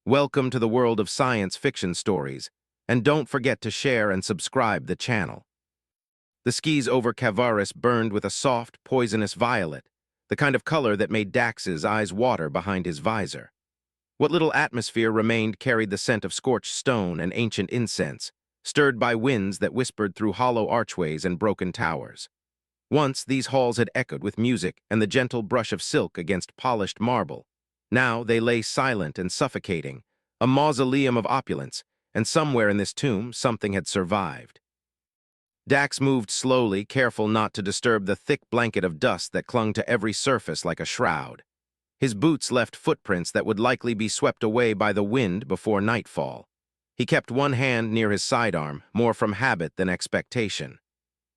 Welcome to the world of science fiction stories, and don't forget to share and subscribe the channel. The skies over Cavaris burned with a soft, poisonous violet, the kind of color that made Dax's eyes water behind his visor. What little atmosphere remained carried the scent of scorched stone and ancient incense, stirred by winds that whispered through hollow archways and broken towers. Once, these halls had echoed with music and the gentle brush of silk against polished marble. Now they lay silent and suffocating, a mausoleum of opulence, and somewhere in this tomb something had survived. Dax moved slowly, careful not to disturb the thick blanket of dust that clung to every surface like a shroud. His boots left footprints that would likely be swept away by the wind before nightfall. He kept one hand near his sidearm, more from habit than expectation.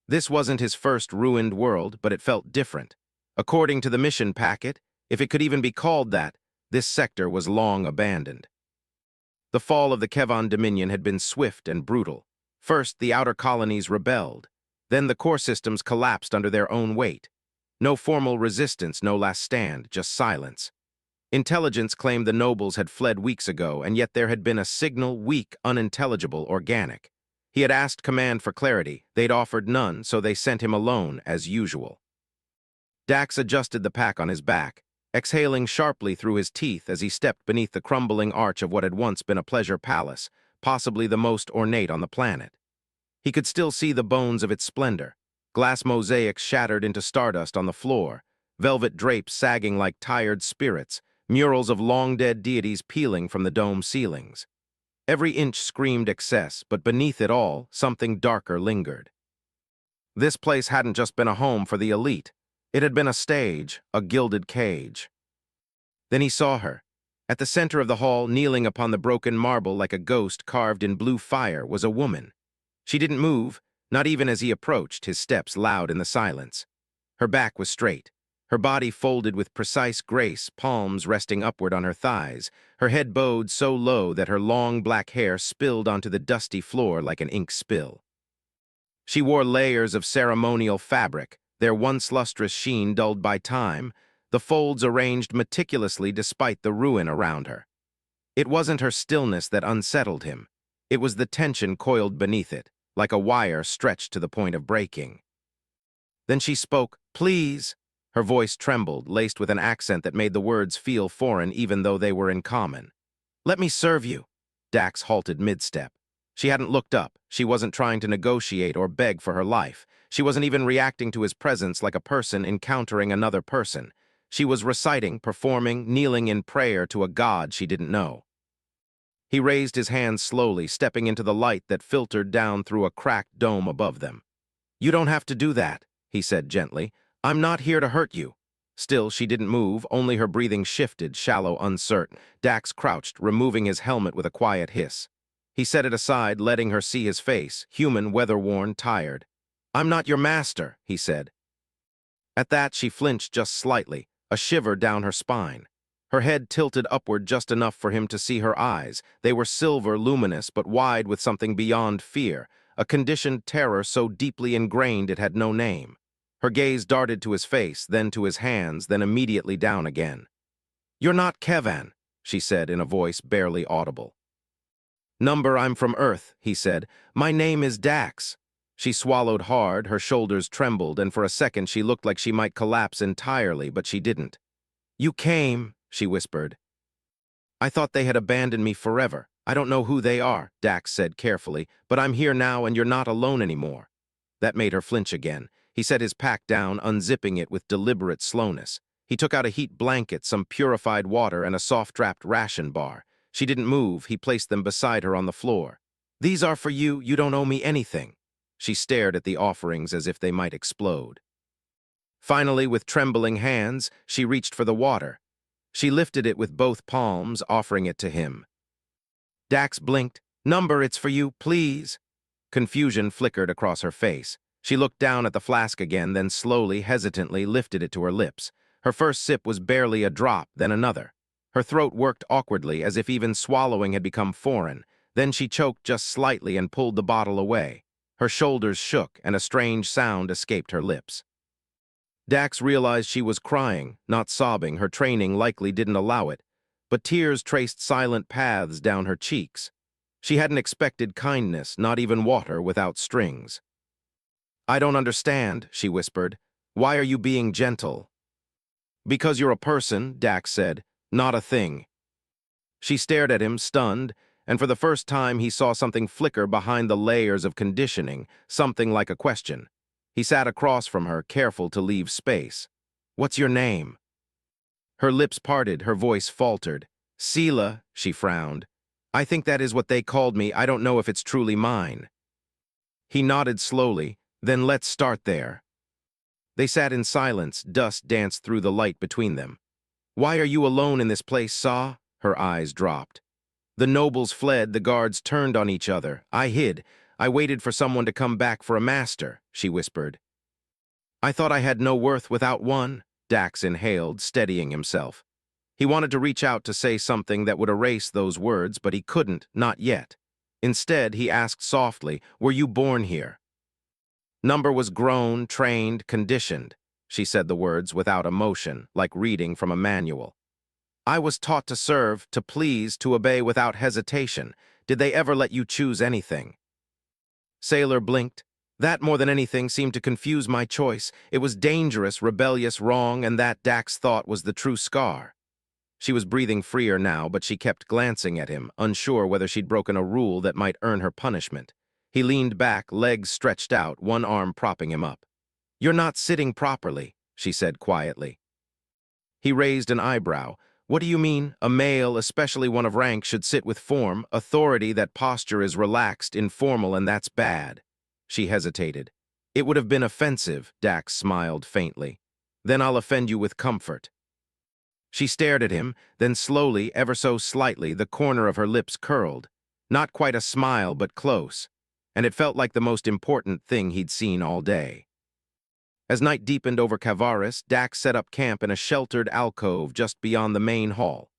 This wasn't his first ruined world, but it felt different. According to the mission packet, if it could even be called that, this sector was long abandoned. The fall of the Kevon Dominion had been swift and brutal. First, the outer colonies rebelled. Then the core systems collapsed under their own weight. No formal resistance, no last stand, just silence. Intelligence claimed the nobles had fled weeks ago, and yet there had been a signal, weak, unintelligible, organic. He had asked command for clarity. They'd offered none, so they sent him alone, as usual. Dax adjusted the pack on his back, exhaling sharply through his teeth as he stepped beneath the crumbling arch of what had once been a pleasure palace, possibly the most ornate on the planet. He could still see the bones of its splendor, glass mosaics shattered into stardust on the floor, velvet drapes sagging like tired spirits, murals of long-dead deities peeling from the dome ceilings. Every inch screamed excess, but beneath it all, something darker lingered. This place hadn't just been a home for the elite. It had been a stage, a gilded cage. Then he saw her. At the center of the hall, kneeling upon the broken marble like a ghost carved in blue fire, was a woman. She didn't move, not even as he approached, his steps loud in the silence. Her back was straight, her body folded with precise grace, palms resting upward on her thighs, her head bowed so low that her long black hair spilled onto the dusty floor like an ink spill. She wore layers of ceremonial fabric, their once lustrous sheen dulled by time, the folds arranged meticulously despite the ruin around her. It wasn't her stillness that unsettled him. It was the tension coiled beneath it, like a wire stretched to the point of breaking. Then she spoke, "Please." Her voice trembled, laced with an accent that made the words feel foreign even though they were in common. "Let me serve you." Dax halted mid-step. She hadn't looked up. She wasn't trying to negotiate or beg for her life. She wasn't even reacting to his presence like a person encountering another person. She was reciting, performing, kneeling in prayer to a god she didn't know. He raised his hands slowly, stepping into the light that filtered down through a cracked dome above them. "You don't have to do that," he said gently. "I'm not here to hurt you." Still, she didn't move, only her breathing shifted, shallow, uncertain. Dax crouched, removing his helmet with a quiet hiss. He set it aside, letting her see his face, human, weather-worn, tired. "I'm not your master," he said. At that, she flinched just slightly, a shiver down her spine. Her head tilted upward just enough for him to see her eyes. They were silver, luminous, but wide with something beyond fear, a conditioned terror so deeply ingrained it had no name. Her gaze darted to his face, then to his hands, then immediately down again. "You're not Kevon," she said in a voice barely audible. "Number, I'm from Earth," he said. "My name is Dax." She swallowed hard, her shoulders trembled, and for a second she looked like she might collapse entirely, but she didn't. "You came," she whispered. "I thought they had abandoned me forever. I don't know who they are," Dax said carefully, "but I'm here now and you're not alone anymore." That made her flinch again. He set his pack down, unzipping it with deliberate slowness. He took out a heat blanket, some purified water, and a soft-wrapped ration bar. She didn't move. He placed them beside her on the floor. "These are for you. You don't owe me anything." She stared at the offerings as if they might explode. Finally, with trembling hands, she reached for the water. She lifted it with both palms, offering it to him. Dax blinked. "Number, it's for you, please." Confusion flickered across her face. She looked down at the flask again, then slowly, hesitantly lifted it to her lips. Her first sip was barely a drop, then another. Her throat worked awkwardly, as if even swallowing had become foreign. Then she choked just slightly and pulled the bottle away. Her shoulders shook, and a strange sound escaped her lips. Dax realized she was crying, not sobbing. Her training likely didn't allow it. but tears traced silent paths down her cheeks. She hadn't expected kindness, not even water without strings. "I don't understand," she whispered. "Why are you being gentle?" "Because you're a person," Dax said, "not a thing." She stared at him, stunned, and for the first time he saw something flicker behind the layers of conditioning, something like a question. He sat across from her, careful to leave space. "What's your name?" Her lips parted, her voice faltered. "Sela," she frowned. "I think that is what they called me. I don't know if it's truly mine." He nodded slowly. "Then let's start there." They sat in silence, dust danced through the light between them. "Why are you alone in this place, Saw?" Her eyes dropped. "The nobles fled, the guards turned on each other. I hid. I waited for someone to come back for a master," she whispered. "I thought I had no worth without one," Dax inhaled, steadying himself. He wanted to reach out to say something that would erase those words, but he couldn't, not yet. Instead, he asked softly, "Were you born here?" "Number was grown, trained, conditioned." She said the words without emotion, like reading from a manual. "I was taught to serve, to please, to obey without hesitation. Did they ever let you choose anything?" Sailor blinked. "That, more than anything, seemed to confuse my choice. It was dangerous, rebellious, wrong, and that, Dax thought, was the true scar." She was breathing freer now, but she kept glancing at him, unsure whether she'd broken a rule that might earn her punishment. He leaned back, legs stretched out, one arm propping him up. "You're not sitting properly," she said quietly. He raised an eyebrow. "What do you mean? A male, especially one of rank, should sit with form, authority. That posture is relaxed, informal, and that's bad." She hesitated. "It would have been offensive," Dax smiled faintly. "Then I'll offend you with comfort." She stared at him, then slowly, ever so slightly, the corner of her lips curled. Not quite a smile, but close. And it felt like the most important thing he'd seen all day. As night deepened over Kavaris, Dax set up camp in a sheltered alcove just beyond the main hall.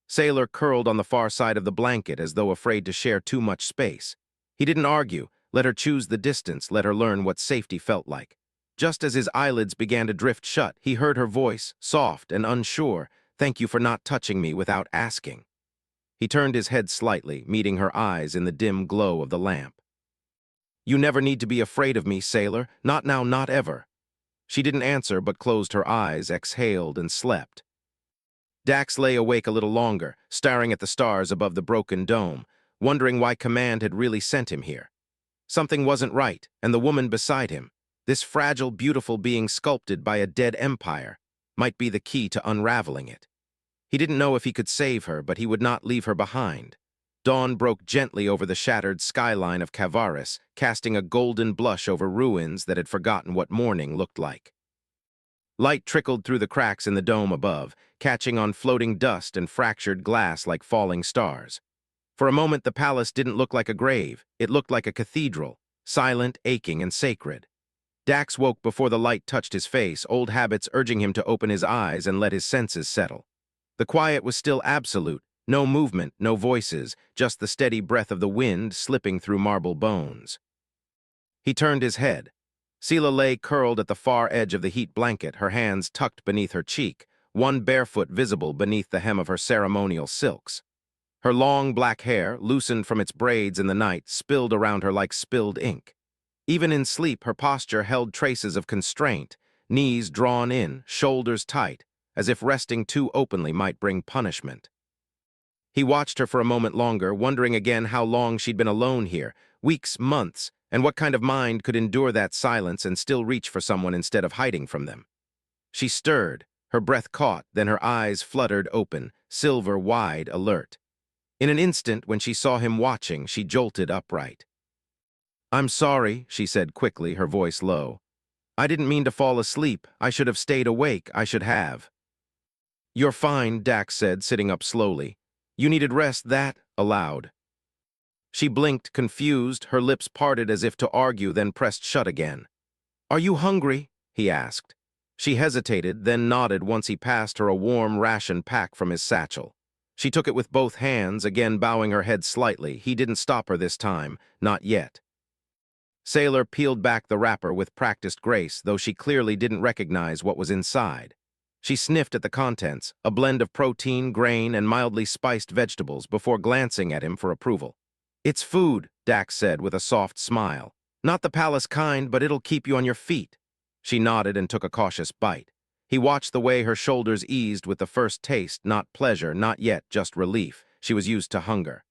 Sailor curled on the far side of the blanket as though afraid to share too much space. He didn't argue, let her choose the distance, let her learn what safety felt like. Just as his eyelids began to drift shut, he heard her voice, soft and unsure. "Thank you for not touching me without asking." He turned his head slightly, meeting her eyes in the dim glow of the lamp. "You never need to be afraid of me, Sailor. Not now, not ever." She didn't answer, but closed her eyes, exhaled, and slept. Dax lay awake a little longer, staring at the stars above the broken dome, wondering why Command had really sent him here. Something wasn't right, and the woman beside him, this fragile, beautiful being sculpted by a dead empire, might be the key to unraveling it. He didn't know if he could save her, but he would not leave her behind. Dawn broke gently over the shattered skyline of Kavaris, casting a golden blush over ruins that had forgotten what morning looked like. Light trickled through the cracks in the dome above, catching on floating dust and fractured glass like falling stars. For a moment, the palace didn't look like a grave. It looked like a cathedral, silent, aching, and sacred. Dax woke before the light touched his face, old habits urging him to open his eyes and let his senses settle. The quiet was still absolute, no movement, no voices, just the steady breath of the wind slipping through marble bones. He turned his head. Sela lay curled at the far edge of the heat blanket, her hands tucked beneath her cheek, one bare foot visible beneath the hem of her ceremonial silks. Her long black hair, loosened from its braids in the night, spilled around her like spilled ink. Even in sleep, her posture held traces of constraint, knees drawn in, shoulders tight, as if resting too openly might bring punishment. He watched her for a moment longer, wondering again how long she'd been alone here, weeks, months, and what kind of mind could endure that silence and still reach for someone instead of hiding from them. She stirred, her breath caught, then her eyes fluttered open, silver wide, alert. In an instant, when she saw him watching, she jolted upright. "I'm sorry," she said quickly, her voice low. "I didn't mean to fall asleep. I should have stayed awake. I should have." "You're fine," Dax said, sitting up slowly. "You needed rest, that?" aloud. She blinked, confused, her lips parted as if to argue, then pressed shut again. "Are you hungry?" he asked. She hesitated, then nodded once he passed her a warm ration pack from his satchel. She took it with both hands, again bowing her head slightly. He didn't stop her this time, not yet. Sailor peeled back the wrapper with practiced grace, though she clearly didn't recognize what was inside. She sniffed at the contents, a blend of protein, grain, and mildly spiced vegetables before glancing at him for approval. "It's food," Dax said with a soft smile. "Not the palace kind, but it'll keep you on your feet." She nodded and took a cautious bite. He watched the way her shoulders eased with the first taste, not pleasure, not yet, just relief. She was used to hunger.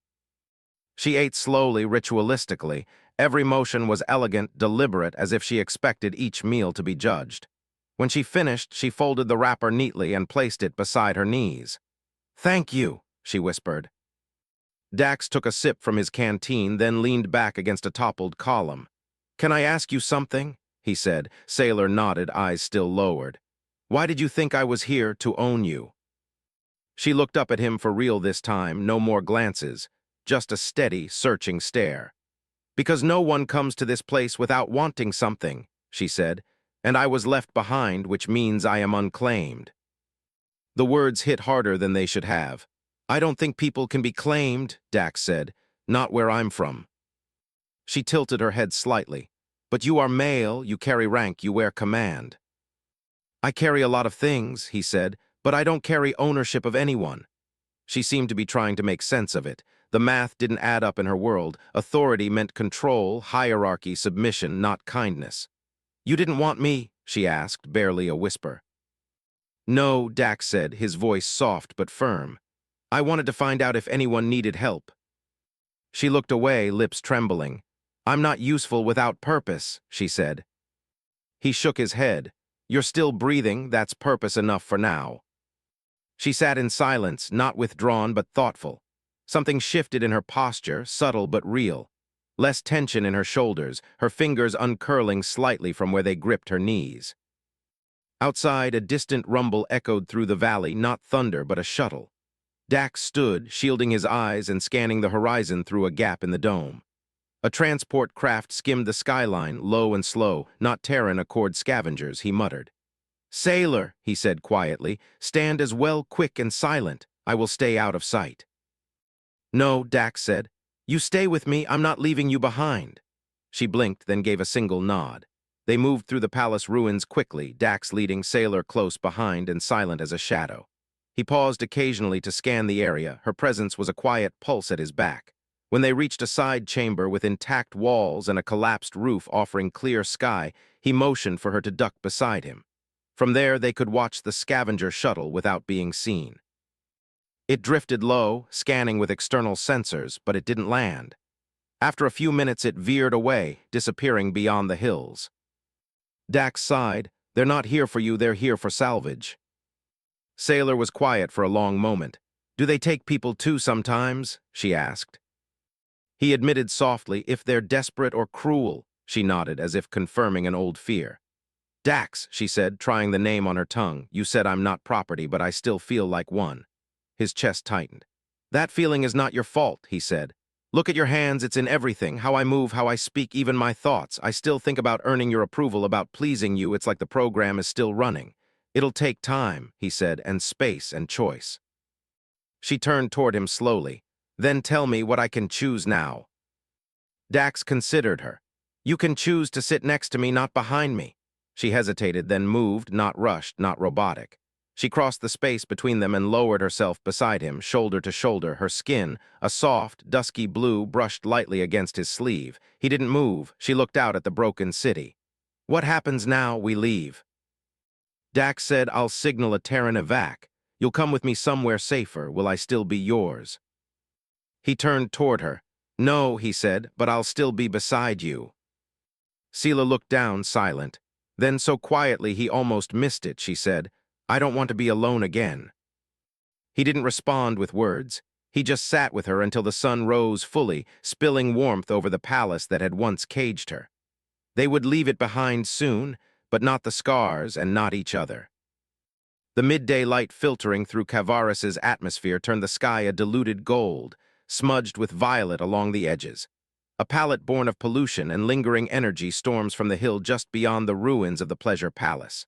She ate slowly, ritualistically. Every motion was elegant, deliberate, as if she expected each meal to be judged. When she finished, she folded the wrapper neatly and placed it beside her knees. "Thank you," she whispered. Dax took a sip from his canteen, then leaned back against a toppled column. "Can I ask you something?" he said. Sailor nodded, eyes still lowered. "Why did you think I was here to own you?" She looked up at him for real this time, no more glances, just a steady, searching stare. "Because no one comes to this place without wanting something," she said, "and I was left behind, which means I am unclaimed." The words hit harder than they should have. "I don't think people can be claimed," Dax said, "not where I'm from." She tilted her head slightly. "But you are male, you carry rank, you wear command." "I carry a lot of things," he said, "but I don't carry ownership of anyone." She seemed to be trying to make sense of it. The math didn't add up in her world. Authority meant control, hierarchy, submission, not kindness. "You didn't want me?" she asked, barely a whisper. "No," Dax said, his voice soft but firm. "I wanted to find out if anyone needed help." She looked away, lips trembling. "I'm not useful without purpose," she said. He shook his head. "You're still breathing, that's purpose enough for now." She sat in silence, not withdrawn but thoughtful. Something shifted in her posture, subtle but real. Less tension in her shoulders, her fingers uncurling slightly from where they gripped her knees. Outside, a distant rumble echoed through the valley, not thunder but a shuttle. Dax stood, shielding his eyes and scanning the horizon through a gap in the dome. A transport craft skimmed the skyline, low and slow, not Terran Accord scavengers, he muttered. "Sailor," he said quietly, "stand as well quick and silent. I will stay out of sight." "No," Dax said. "You stay with me, I'm not leaving you behind." She blinked, then gave a single nod. They moved through the palace ruins quickly, Dax leading, Sailor close behind and silent as a shadow. He paused occasionally to scan the area. Her presence was a quiet pulse at his back. When they reached a side chamber with intact walls and a collapsed roof offering clear sky, he motioned for her to duck beside him. From there, they could watch the scavenger shuttle without being seen. It drifted low, scanning with external sensors, but it didn't land. After a few minutes, it veered away, disappearing beyond the hills. Dax sighed. "They're not here for you, they're here for salvage." Sailor was quiet for a long moment. "Do they take people too sometimes?" she asked. He admitted softly, "If they're desperate or cruel." She nodded, as if confirming an old fear. "Dax," she said, trying the name on her tongue, "you said I'm not property, but I still feel like one." His chest tightened. "That feeling is not your fault," he said. "Look at your hands, it's in everything, how I move, how I speak, even my thoughts. I still think about earning your approval, about pleasing you. It's like the program is still running. It'll take time," he said, "and space and choice." She turned toward him slowly. "Then tell me what I can choose now." Dax considered her. "You can choose to sit next to me, not behind me." She hesitated, then moved, not rushed, not robotic. She crossed the space between them and lowered herself beside him, shoulder to shoulder, her skin, a soft, dusky blue, brushed lightly against his sleeve. He didn't move. She looked out at the broken city. "What happens now? We leave." Dax said, "I'll signal a Terran evac. You'll come with me somewhere safer. Will I still be yours?" He turned toward her. "No," he said, "but I'll still be beside you." Sela looked down, silent. Then so quietly he almost missed it, she said, "I don't want to be alone again." He didn't respond with words. He just sat with her until the sun rose fully, spilling warmth over the palace that had once caged her. They would leave it behind soon, but not the scars and not each other. The midday light filtering through Kavaris's atmosphere turned the sky a diluted gold, smudged with violet along the edges. A palette born of pollution and lingering energy storms from the hill just beyond the ruins of the pleasure palace.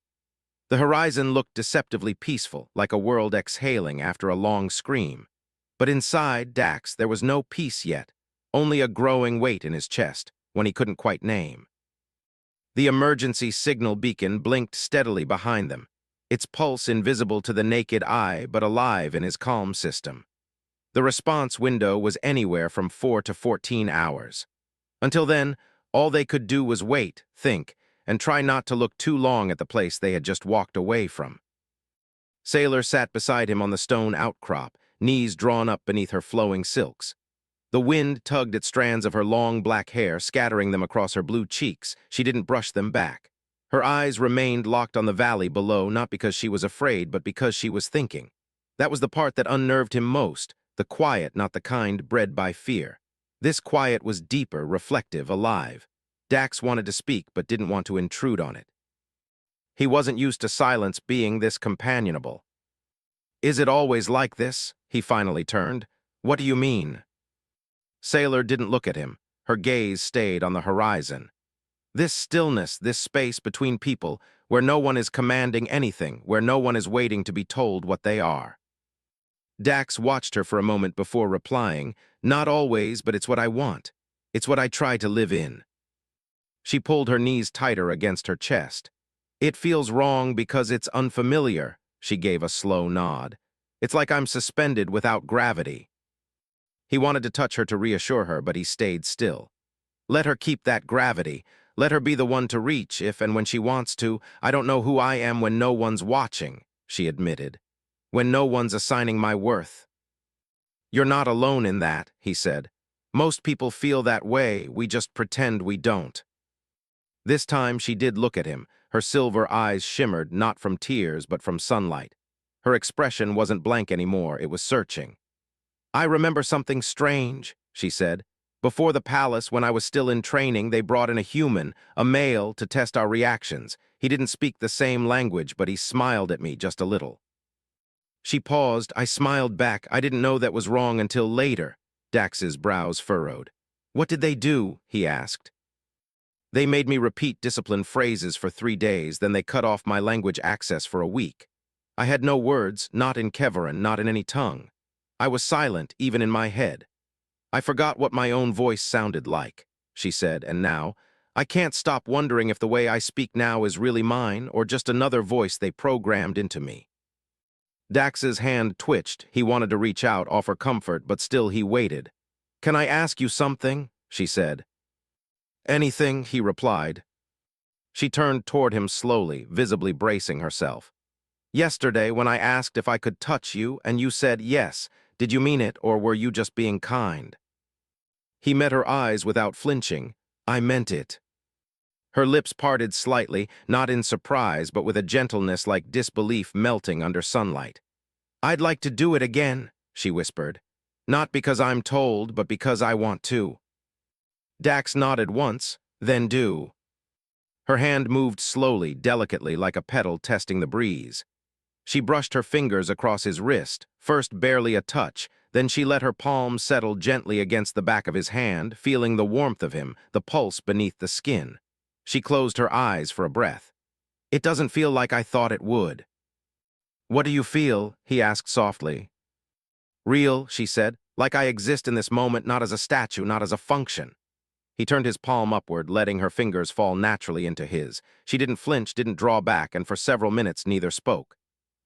The horizon looked deceptively peaceful, like a world exhaling after a long scream. But inside Dax, there was no peace yet, only a growing weight in his chest, one he couldn't quite name. The emergency signal beacon blinked steadily behind them. its pulse invisible to the naked eye but alive in his calm system. The response window was anywhere from 4 to 14 hours. Until then, all they could do was wait, think, and try not to look too long at the place they had just walked away from. Sailor sat beside him on the stone outcrop, knees drawn up beneath her flowing silks. The wind tugged at strands of her long black hair, scattering them across her blue cheeks. She didn't brush them back. Her eyes remained locked on the valley below, not because she was afraid, but because she was thinking. That was the part that unnerved him most, the quiet, not the kind bred by fear. This quiet was deeper, reflective, alive. Dax wanted to speak, but didn't want to intrude on it. He wasn't used to silence being this companionable. "Is it always like this?" He finally turned. "What do you mean?" Sailor didn't look at him. Her gaze stayed on the horizon. This stillness, this space between people, where no one is commanding anything, where no one is waiting to be told what they are. Dax watched her for a moment before replying, "Not always, but it's what I want. It's what I try to live in." She pulled her knees tighter against her chest. "It feels wrong because it's unfamiliar," she gave a slow nod. "It's like I'm suspended without gravity." He wanted to touch her to reassure her, but he stayed still. Let her keep that gravity. Let her be the one to reach if and when she wants to. "I don't know who I am when no one's watching," she admitted. "When no one's assigning my worth." "You're not alone in that," he said. "Most people feel that way, we just pretend we don't." This time she did look at him. Her silver eyes shimmered, not from tears, but from sunlight. Her expression wasn't blank anymore, it was searching. "I remember something strange," she said. "Before the palace, when I was still in training, they brought in a human, a male, to test our reactions. He didn't speak the same language, but he smiled at me just a little." She paused. I smiled back. I didn't know that was wrong until later. Dax's brows furrowed. "What did they do?" he asked. "They made me repeat disciplined phrases for 3 days, then they cut off my language access for a week. I had no words, not in Keveran, not in any tongue. I was silent, even in my head. I forgot what my own voice sounded like," she said, "and now, I can't stop wondering if the way I speak now is really mine or just another voice they programmed into me." Dax's hand twitched. He wanted to reach out, offer comfort, but still he waited. "Can I ask you something?" she said. "Anything," he replied. She turned toward him slowly, visibly bracing herself. "Yesterday, when I asked if I could touch you, and you said yes, did you mean it, or were you just being kind?" He met her eyes without flinching. "I meant it." Her lips parted slightly, not in surprise, but with a gentleness like disbelief melting under sunlight. "I'd like to do it again," she whispered. "Not because I'm told, but because I want to." Dax nodded once, then do. Her hand moved slowly, delicately, like a petal testing the breeze. She brushed her fingers across his wrist, first barely a touch, then she let her palm settle gently against the back of his hand, feeling the warmth of him, the pulse beneath the skin. She closed her eyes for a breath. "It doesn't feel like I thought it would." "What do you feel?" he asked softly. "Real," she said, "like I exist in this moment, not as a statue, not as a function." He turned his palm upward, letting her fingers fall naturally into his. She didn't flinch, didn't draw back, and for several minutes neither spoke.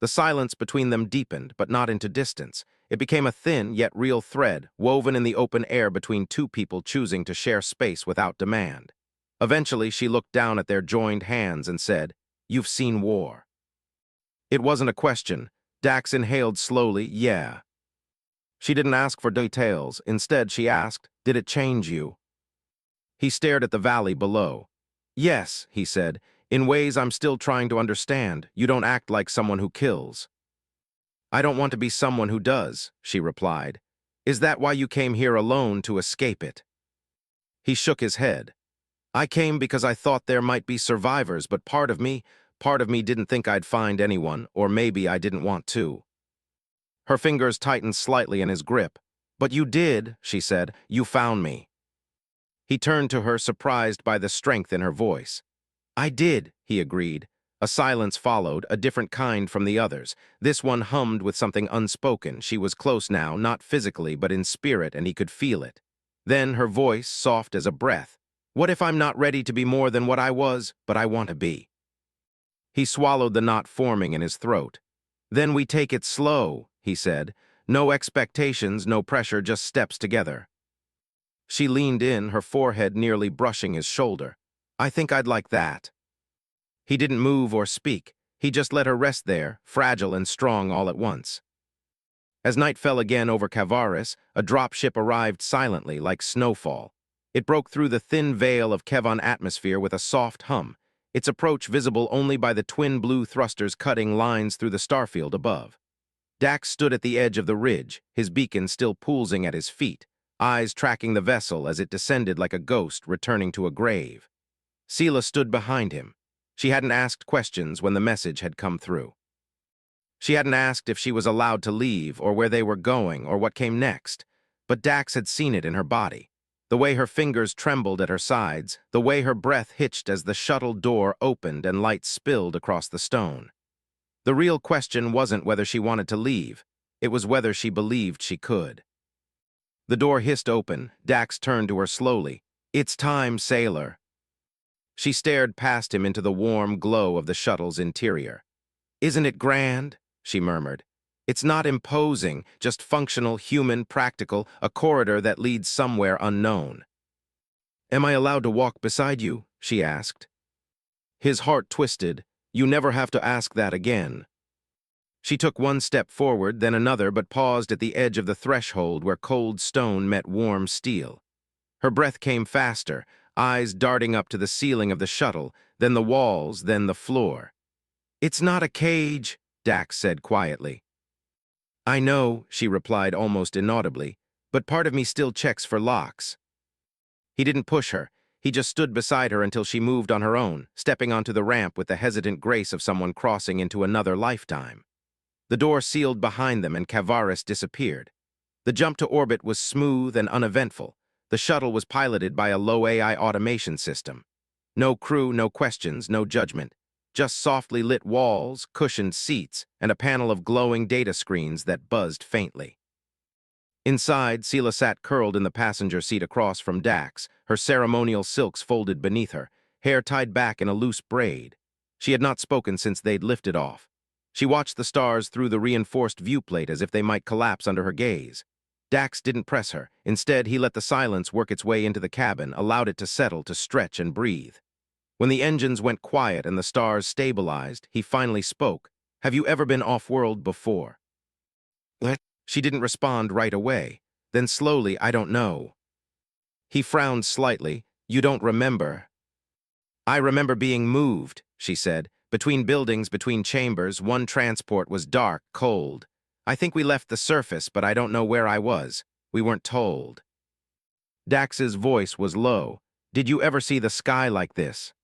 The silence between them deepened, but not into distance. It became a thin yet real thread, woven in the open air between two people choosing to share space without demand. Eventually, she looked down at their joined hands and said, "You've seen war." It wasn't a question. Dax inhaled slowly, "Yeah." She didn't ask for details. Instead, she asked, "Did it change you?" He stared at the valley below. "Yes," he said, "in ways I'm still trying to understand. You don't act like someone who kills." "I don't want to be someone who does," she replied. "Is that why you came here alone, to escape it?" He shook his head. "I came because I thought there might be survivors, but part of me didn't think I'd find anyone, or maybe I didn't want to." Her fingers tightened slightly in his grip. "But you did," she said. "You found me." He turned to her, surprised by the strength in her voice. "I did," he agreed. A silence followed, a different kind from the others. This one hummed with something unspoken. She was close now, not physically, but in spirit, and he could feel it. Then her voice, soft as a breath. "What if I'm not ready to be more than what I was, but I want to be?" He swallowed the knot forming in his throat. "Then we take it slow," he said. "No expectations, no pressure, just steps together." She leaned in, her forehead nearly brushing his shoulder. "I think I'd like that." He didn't move or speak. He just let her rest there, fragile and strong all at once. As night fell again over Kavaris, a dropship arrived silently, like snowfall. It broke through the thin veil of Kevon atmosphere with a soft hum, its approach visible only by the twin blue thrusters cutting lines through the starfield above. Dax stood at the edge of the ridge, his beacon still pulsing at his feet, eyes tracking the vessel as it descended like a ghost returning to a grave. Sela stood behind him. She hadn't asked questions when the message had come through. She hadn't asked if she was allowed to leave or where they were going or what came next, but Dax had seen it in her body. The way her fingers trembled at her sides, the way her breath hitched as the shuttle door opened and light spilled across the stone. The real question wasn't whether she wanted to leave, it was whether she believed she could. The door hissed open. Dax turned to her slowly. "It's time, sailor." She stared past him into the warm glow of the shuttle's interior. "Isn't it grand?" she murmured. "It's not imposing, just functional, human, practical, a corridor that leads somewhere unknown." "Am I allowed to walk beside you?" she asked. His heart twisted. "You never have to ask that again." She took one step forward, then another, but paused at the edge of the threshold where cold stone met warm steel. Her breath came faster, eyes darting up to the ceiling of the shuttle, then the walls, then the floor. "It's not a cage," Dax said quietly. "I know," she replied almost inaudibly, "but part of me still checks for locks." He didn't push her. He just stood beside her until she moved on her own, stepping onto the ramp with the hesitant grace of someone crossing into another lifetime. The door sealed behind them and Kavaris disappeared. The jump to orbit was smooth and uneventful. The shuttle was piloted by a low AI automation system. No crew, no questions, no judgment. Just softly lit walls, cushioned seats, and a panel of glowing data screens that buzzed faintly. Inside, Sela sat curled in the passenger seat across from Dax, her ceremonial silks folded beneath her, hair tied back in a loose braid. She had not spoken since they'd lifted off. She watched the stars through the reinforced viewplate as if they might collapse under her gaze. Dax didn't press her. Instead, he let the silence work its way into the cabin, allowed it to settle, to stretch and breathe. When the engines went quiet and the stars stabilized, he finally spoke. "Have you ever been off-world before?" "What?" She didn't respond right away. Then slowly, "I don't know." He frowned slightly. "You don't remember?" "I remember being moved," she said. "Between buildings, between chambers, one transport was dark, cold. I think we left the surface, but I don't know where I was. We weren't told." Dax's voice was low. "Did you ever see the sky like this?"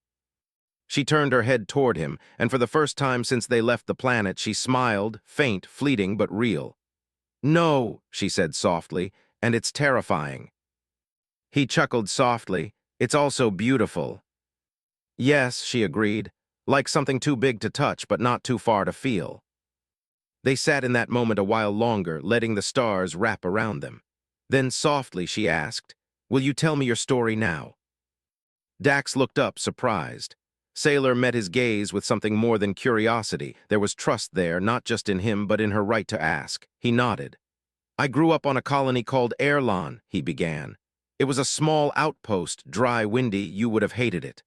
She turned her head toward him, and for the first time since they left the planet, she smiled, faint, fleeting, but real. "No," she said softly, "and it's terrifying." He chuckled softly. "It's also beautiful." "Yes," she agreed, "like something too big to touch, but not too far to feel." They sat in that moment a while longer, letting the stars wrap around them. Then softly she asked, "Will you tell me your story now?" Dax looked up, surprised. Sailor met his gaze with something more than curiosity. There was trust there, not just in him, but in her right to ask. He nodded. "I grew up on a colony called Erlon," he began. "It was a small outpost, dry, windy, you would have hated it."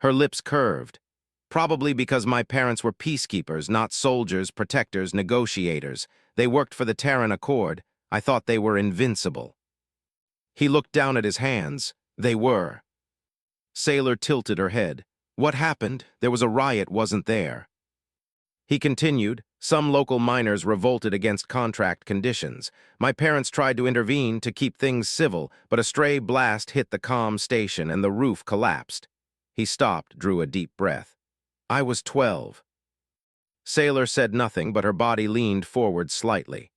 Her lips curved. "Probably because my parents were peacekeepers, not soldiers, protectors, negotiators. They worked for the Terran Accord. I thought they were invincible." He looked down at his hands. They were. Sailor tilted her head. "What happened? There was a riot, wasn't there?" He continued, "Some local miners revolted against contract conditions. My parents tried to intervene to keep things civil, but a stray blast hit the comm station and the roof collapsed." He stopped, drew a deep breath. "I was 12. Sailor said nothing, but her body leaned forward slightly.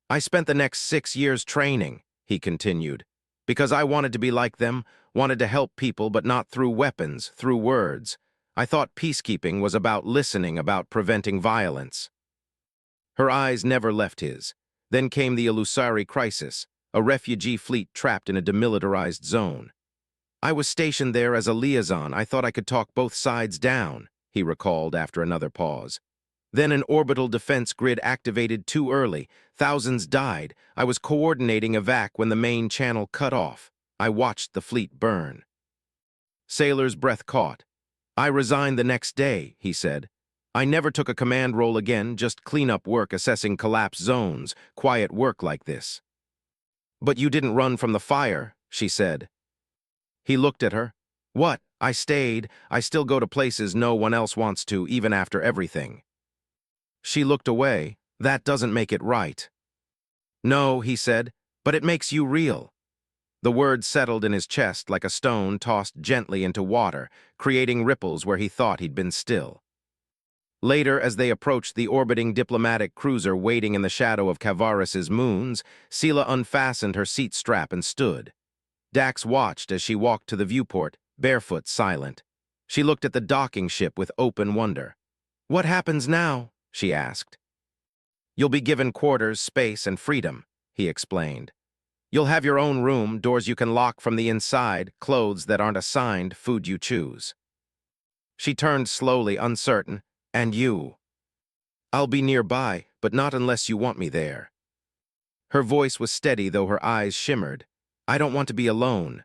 "I spent the next 6 years training," he continued, "because I wanted to be like them, wanted to help people, but not through weapons, through words. I thought peacekeeping was about listening, about preventing violence." Her eyes never left his. Then came the Ilusari crisis, a refugee fleet trapped in a demilitarized zone. "I was stationed there as a liaison. I thought I could talk both sides down," he recalled after another pause. Then an orbital defense grid activated too early. Thousands died. I was coordinating evac when the main channel cut off. I watched the fleet burn. Sailor's breath caught. I resigned the next day, he said. I never took a command role again, just cleanup work assessing collapse zones, quiet work like this. But you didn't run from the fire, she said. He looked at her. What? I stayed. I still go to places no one else wants to, even after everything. She looked away. That doesn't make it right. No, he said, but it makes you real. The word settled in his chest like a stone tossed gently into water, creating ripples where he thought he'd been still. Later, as they approached the orbiting diplomatic cruiser waiting in the shadow of Kavaris's moons, Sela unfastened her seat strap and stood. Dax watched as she walked to the viewport, barefoot, silent. She looked at the docking ship with open wonder. What happens now? She asked. You'll be given quarters, space, and freedom, he explained. You'll have your own room, doors you can lock from the inside, clothes that aren't assigned, food you choose. She turned slowly, uncertain. And you? I'll be nearby, but not unless you want me there. Her voice was steady, though her eyes shimmered. I don't want to be alone.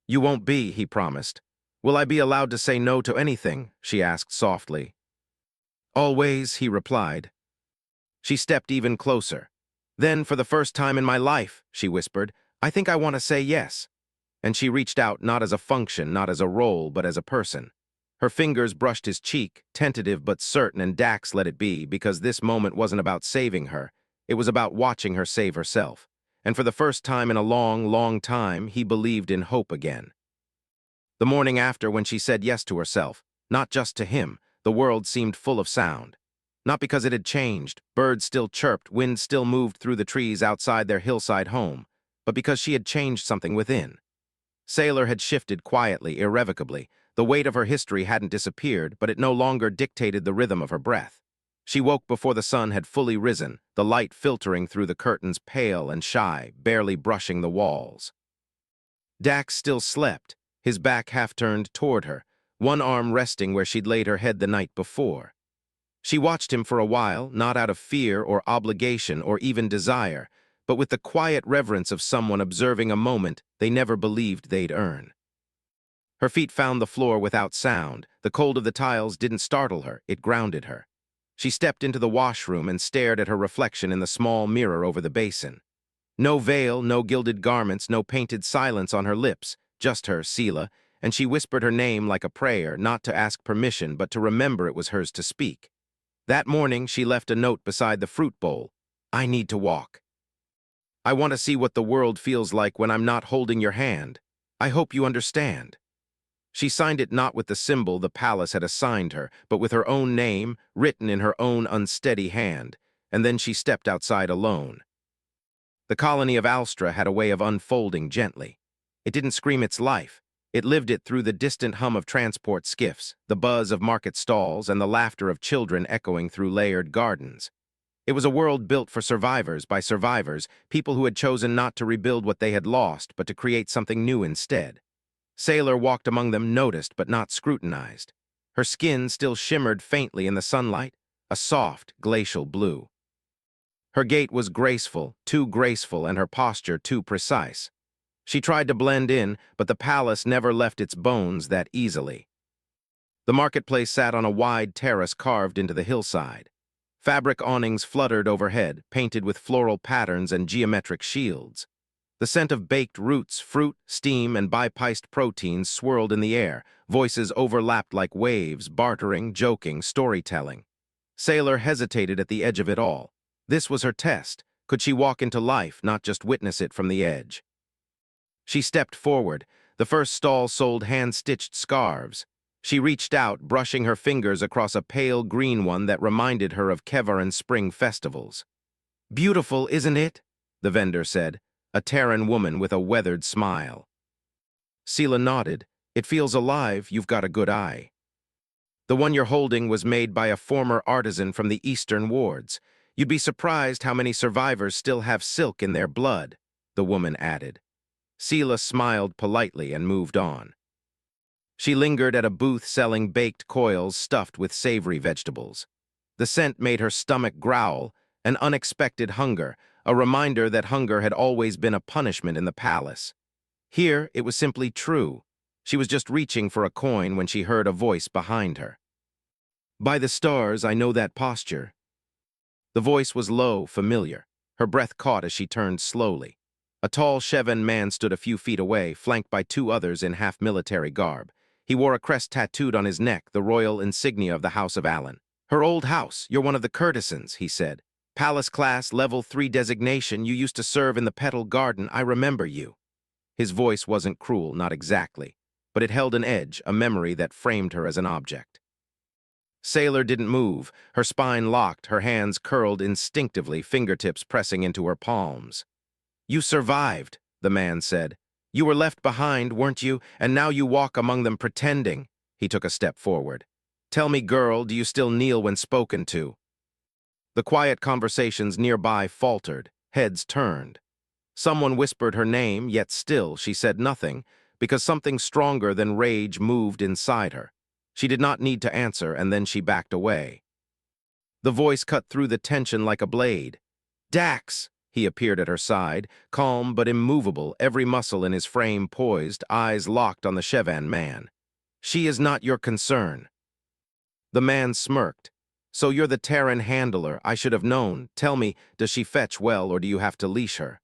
You won't be, he promised. Will I be allowed to say no to anything? She asked softly. Always, he replied. She stepped even closer. Then, for the first time in my life, she whispered, I think I want to say yes. And she reached out not as a function, not as a role, but as a person. Her fingers brushed his cheek, tentative but certain, and Dax let it be, because this moment wasn't about saving her. It was about watching her save herself. And for the first time in a long, long time, he believed in hope again. The morning after, when she said yes to herself, not just to him, the world seemed full of sound. Not because it had changed, birds still chirped, wind still moved through the trees outside their hillside home, but because she had changed something within. Sailor had shifted quietly, irrevocably. The weight of her history hadn't disappeared, but it no longer dictated the rhythm of her breath. She woke before the sun had fully risen, the light filtering through the curtains pale and shy, barely brushing the walls. Dax still slept, his back half-turned toward her, one arm resting where she'd laid her head the night before. She watched him for a while, not out of fear or obligation or even desire, but with the quiet reverence of someone observing a moment they never believed they'd earn. Her feet found the floor without sound. The cold of the tiles didn't startle her, it grounded her. She stepped into the washroom and stared at her reflection in the small mirror over the basin. No veil, no gilded garments, no painted silence on her lips, just her, Sela, and she whispered her name like a prayer, not to ask permission, but to remember it was hers to speak. That morning, she left a note beside the fruit bowl. I need to walk. I want to see what the world feels like when I'm not holding your hand. I hope you understand. She signed it not with the symbol the palace had assigned her, but with her own name, written in her own unsteady hand, and then she stepped outside alone. The colony of Alstra had a way of unfolding gently. It didn't scream its life. It lived it through the distant hum of transport skiffs, the buzz of market stalls, and the laughter of children echoing through layered gardens. It was a world built for survivors by survivors, people who had chosen not to rebuild what they had lost, but to create something new instead. Sailor walked among them, noticed but not scrutinized. Her skin still shimmered faintly in the sunlight, a soft, glacial blue. Her gait was graceful, too graceful, and her posture too precise. She tried to blend in, but the palace never left its bones that easily. The marketplace sat on a wide terrace carved into the hillside. Fabric awnings fluttered overhead, painted with floral patterns and geometric shields. The scent of baked roots, fruit, steam, and bipiced proteins swirled in the air. Voices overlapped like waves, bartering, joking, storytelling. Sailor hesitated at the edge of it all. This was her test. Could she walk into life, not just witness it from the edge? She stepped forward. The first stall sold hand-stitched scarves. She reached out, brushing her fingers across a pale green one that reminded her of Kevaran spring festivals. Beautiful, isn't it? The vendor said, a Terran woman with a weathered smile. Sela nodded. It feels alive, you've got a good eye. The one you're holding was made by a former artisan from the eastern wards. You'd be surprised how many survivors still have silk in their blood, the woman added. Sela smiled politely and moved on. She lingered at a booth selling baked coils stuffed with savory vegetables. The scent made her stomach growl, an unexpected hunger, a reminder that hunger had always been a punishment in the palace. Here, it was simply true. She was just reaching for a coin when she heard a voice behind her. "By the stars, I know that posture." The voice was low, familiar. Her breath caught as she turned slowly. A tall Chevan man stood a few feet away, flanked by two others in half-military garb. He wore a crest tattooed on his neck, the royal insignia of the House of Allen. "Her old house, you're one of the courtesans," he said. "Palace class, level 3 designation, you used to serve in the petal garden, I remember you." His voice wasn't cruel, not exactly, but it held an edge, a memory that framed her as an object. Sailor didn't move, her spine locked, her hands curled instinctively, fingertips pressing into her palms. "You survived," the man said. "You were left behind, weren't you? And now you walk among them pretending." He took a step forward. "Tell me, girl, do you still kneel when spoken to?" The quiet conversations nearby faltered, heads turned. Someone whispered her name, yet still she said nothing, because something stronger than rage moved inside her. She did not need to answer, and then she backed away. The voice cut through the tension like a blade. "Dax!" He appeared at her side, calm but immovable, every muscle in his frame poised, eyes locked on the Chevan man. "She is not your concern." The man smirked. "So you're the Terran handler, I should have known. Tell me, does she fetch well, or do you have to leash her?"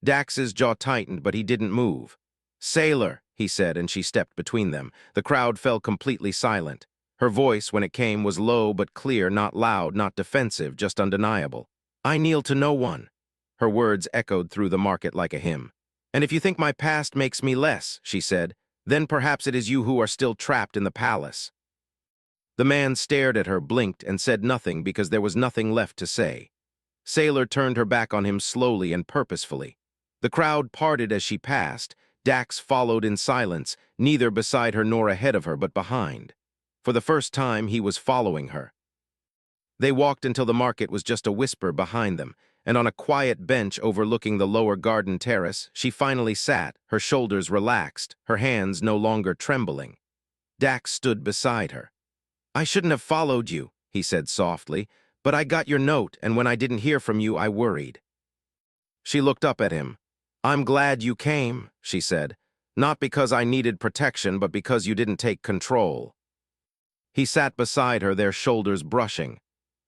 Dax's jaw tightened, but he didn't move. "Sailor," he said, and she stepped between them. The crowd fell completely silent. Her voice, when it came, was low but clear, not loud, not defensive, just undeniable. "I kneel to no one." Her words echoed through the market like a hymn. "And if you think my past makes me less," she said, "then perhaps it is you who are still trapped in the palace." The man stared at her, blinked, and said nothing because there was nothing left to say. Sailor turned her back on him slowly and purposefully. The crowd parted as she passed. Dax followed in silence, neither beside her nor ahead of her, but behind. For the first time, he was following her. They walked until the market was just a whisper behind them, and on a quiet bench overlooking the lower garden terrace, she finally sat, her shoulders relaxed, her hands no longer trembling. Dax stood beside her. "I shouldn't have followed you," he said softly, "but I got your note, and when I didn't hear from you, I worried." She looked up at him. "I'm glad you came," she said. "Not because I needed protection, but because you didn't take control." He sat beside her, their shoulders brushing.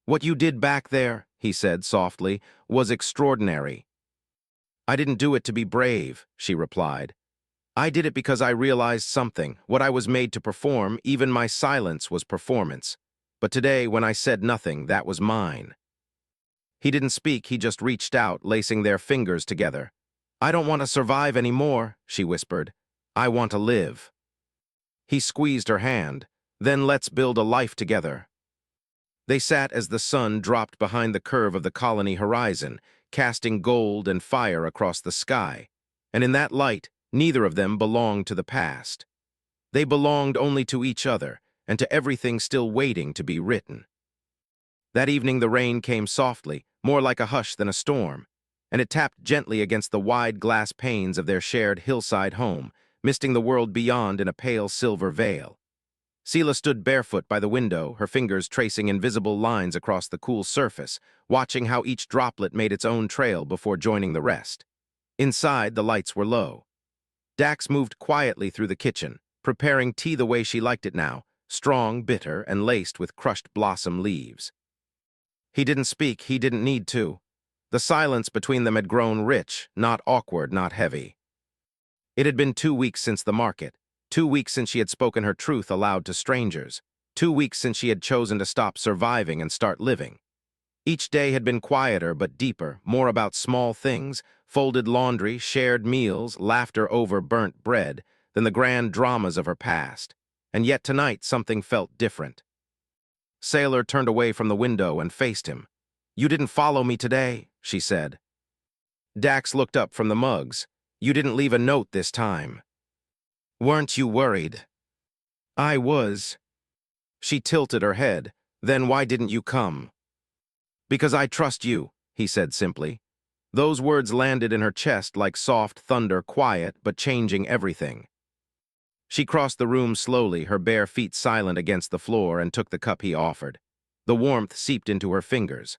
"What you did back there," he said softly, "was extraordinary." "I didn't do it to be brave," she replied. "I did it because I realized something. What I was made to perform, even my silence, was performance. But today, when I said nothing, that was mine." He didn't speak, he just reached out, lacing their fingers together. "I don't want to survive anymore," she whispered. "I want to live." He squeezed her hand. "Then let's build a life together." They sat as the sun dropped behind the curve of the colony horizon, casting gold and fire across the sky. And in that light, neither of them belonged to the past. They belonged only to each other, and to everything still waiting to be written. That evening the rain came softly, more like a hush than a storm, and it tapped gently against the wide glass panes of their shared hillside home, misting the world beyond in a pale silver veil. Sela stood barefoot by the window, her fingers tracing invisible lines across the cool surface, watching how each droplet made its own trail before joining the rest. Inside, the lights were low. Dax moved quietly through the kitchen, preparing tea the way she liked it now, strong, bitter, and laced with crushed blossom leaves. He didn't speak, he didn't need to. The silence between them had grown rich, not awkward, not heavy. It had been 2 weeks since the market, 2 weeks since she had spoken her truth aloud to strangers, 2 weeks since she had chosen to stop surviving and start living. Each day had been quieter but deeper, more about small things, folded laundry, shared meals, laughter over burnt bread, than the grand dramas of her past. And yet tonight something felt different. Sailor turned away from the window and faced him. "You didn't follow me today," she said. Dax looked up from the mugs. "You didn't leave a note this time." "Weren't you worried?" "I was." She tilted her head. "Then why didn't you come?" "Because I trust you," he said simply. Those words landed in her chest like soft thunder, quiet but changing everything. She crossed the room slowly, her bare feet silent against the floor, and took the cup he offered. The warmth seeped into her fingers.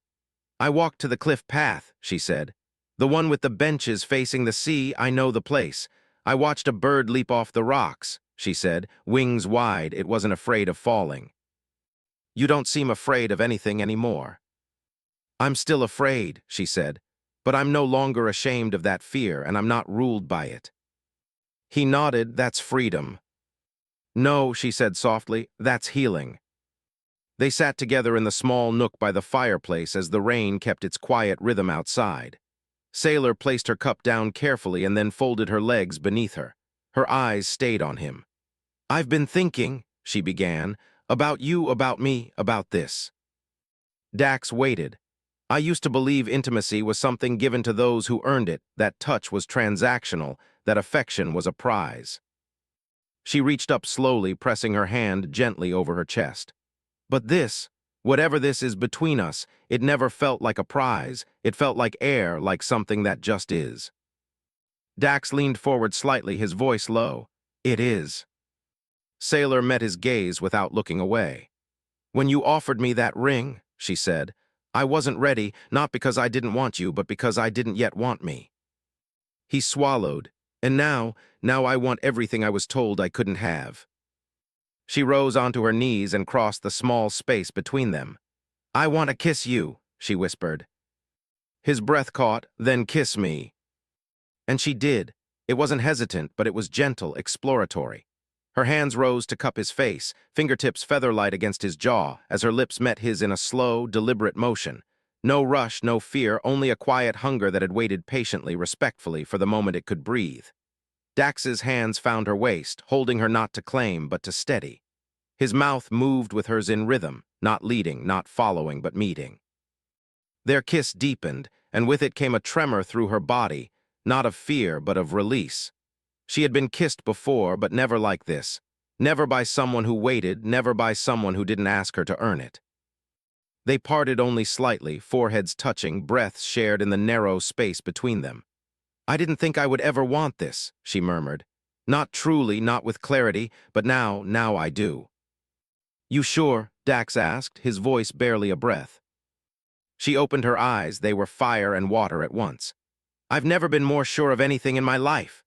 "I walked to the cliff path," she said. "The one with the benches facing the sea. I know the place. I watched a bird leap off the rocks," she said, wings wide. It wasn't afraid of falling. "You don't seem afraid of anything anymore." "I'm still afraid," she said, "but I'm no longer ashamed of that fear, and I'm not ruled by it." He nodded. "That's freedom." "No," she said softly, "that's healing." They sat together in the small nook by the fireplace as the rain kept its quiet rhythm outside. Sailor placed her cup down carefully and then folded her legs beneath her. Her eyes stayed on him. "I've been thinking," she began, "about you, about me, about this." Dax waited. "I used to believe intimacy was something given to those who earned it, that touch was transactional, that affection was a prize." She reached up slowly, pressing her hand gently over her chest. "But this, whatever this is between us, it never felt like a prize. It felt like air, like something that just is." Dax leaned forward slightly, his voice low. "It is." Sailor met his gaze without looking away. "When you offered me that ring," she said, "I wasn't ready, not because I didn't want you, but because I didn't yet want me." He swallowed. "And now I want everything I was told I couldn't have." She rose onto her knees and crossed the small space between them. "I want to kiss you," she whispered. His breath caught. "Then kiss me." And she did. It wasn't hesitant, but it was gentle, exploratory. Her hands rose to cup his face, fingertips feather-light against his jaw, as her lips met his in a slow, deliberate motion. No rush, no fear, only a quiet hunger that had waited patiently, respectfully, for the moment it could breathe. Dax's hands found her waist, holding her not to claim, but to steady. His mouth moved with hers in rhythm, not leading, not following, but meeting. Their kiss deepened, and with it came a tremor through her body, not of fear, but of release. She had been kissed before, but never like this. Never by someone who waited, never by someone who didn't ask her to earn it. They parted only slightly, foreheads touching, breaths shared in the narrow space between them. "I didn't think I would ever want this," she murmured. "Not truly, not with clarity, but now I do." "You sure?" Dax asked, his voice barely a breath. She opened her eyes. They were fire and water at once. "I've never been more sure of anything in my life."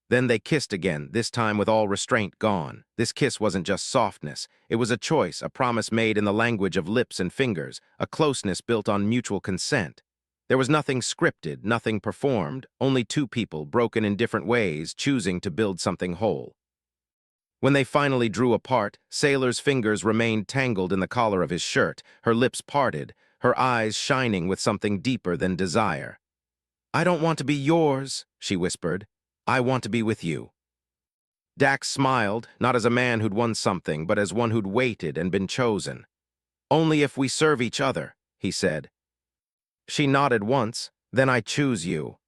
Then they kissed again, this time with all restraint gone. This kiss wasn't just softness. It was a choice, a promise made in the language of lips and fingers, a closeness built on mutual consent. There was nothing scripted, nothing performed, only two people, broken in different ways, choosing to build something whole. When they finally drew apart, Sailor's fingers remained tangled in the collar of his shirt, her lips parted, her eyes shining with something deeper than desire. "I don't want to be yours," she whispered. "I want to be with you." Dax smiled, not as a man who'd won something, but as one who'd waited and been chosen. "Only if we serve each other," he said. She nodded once. "Then I choose you."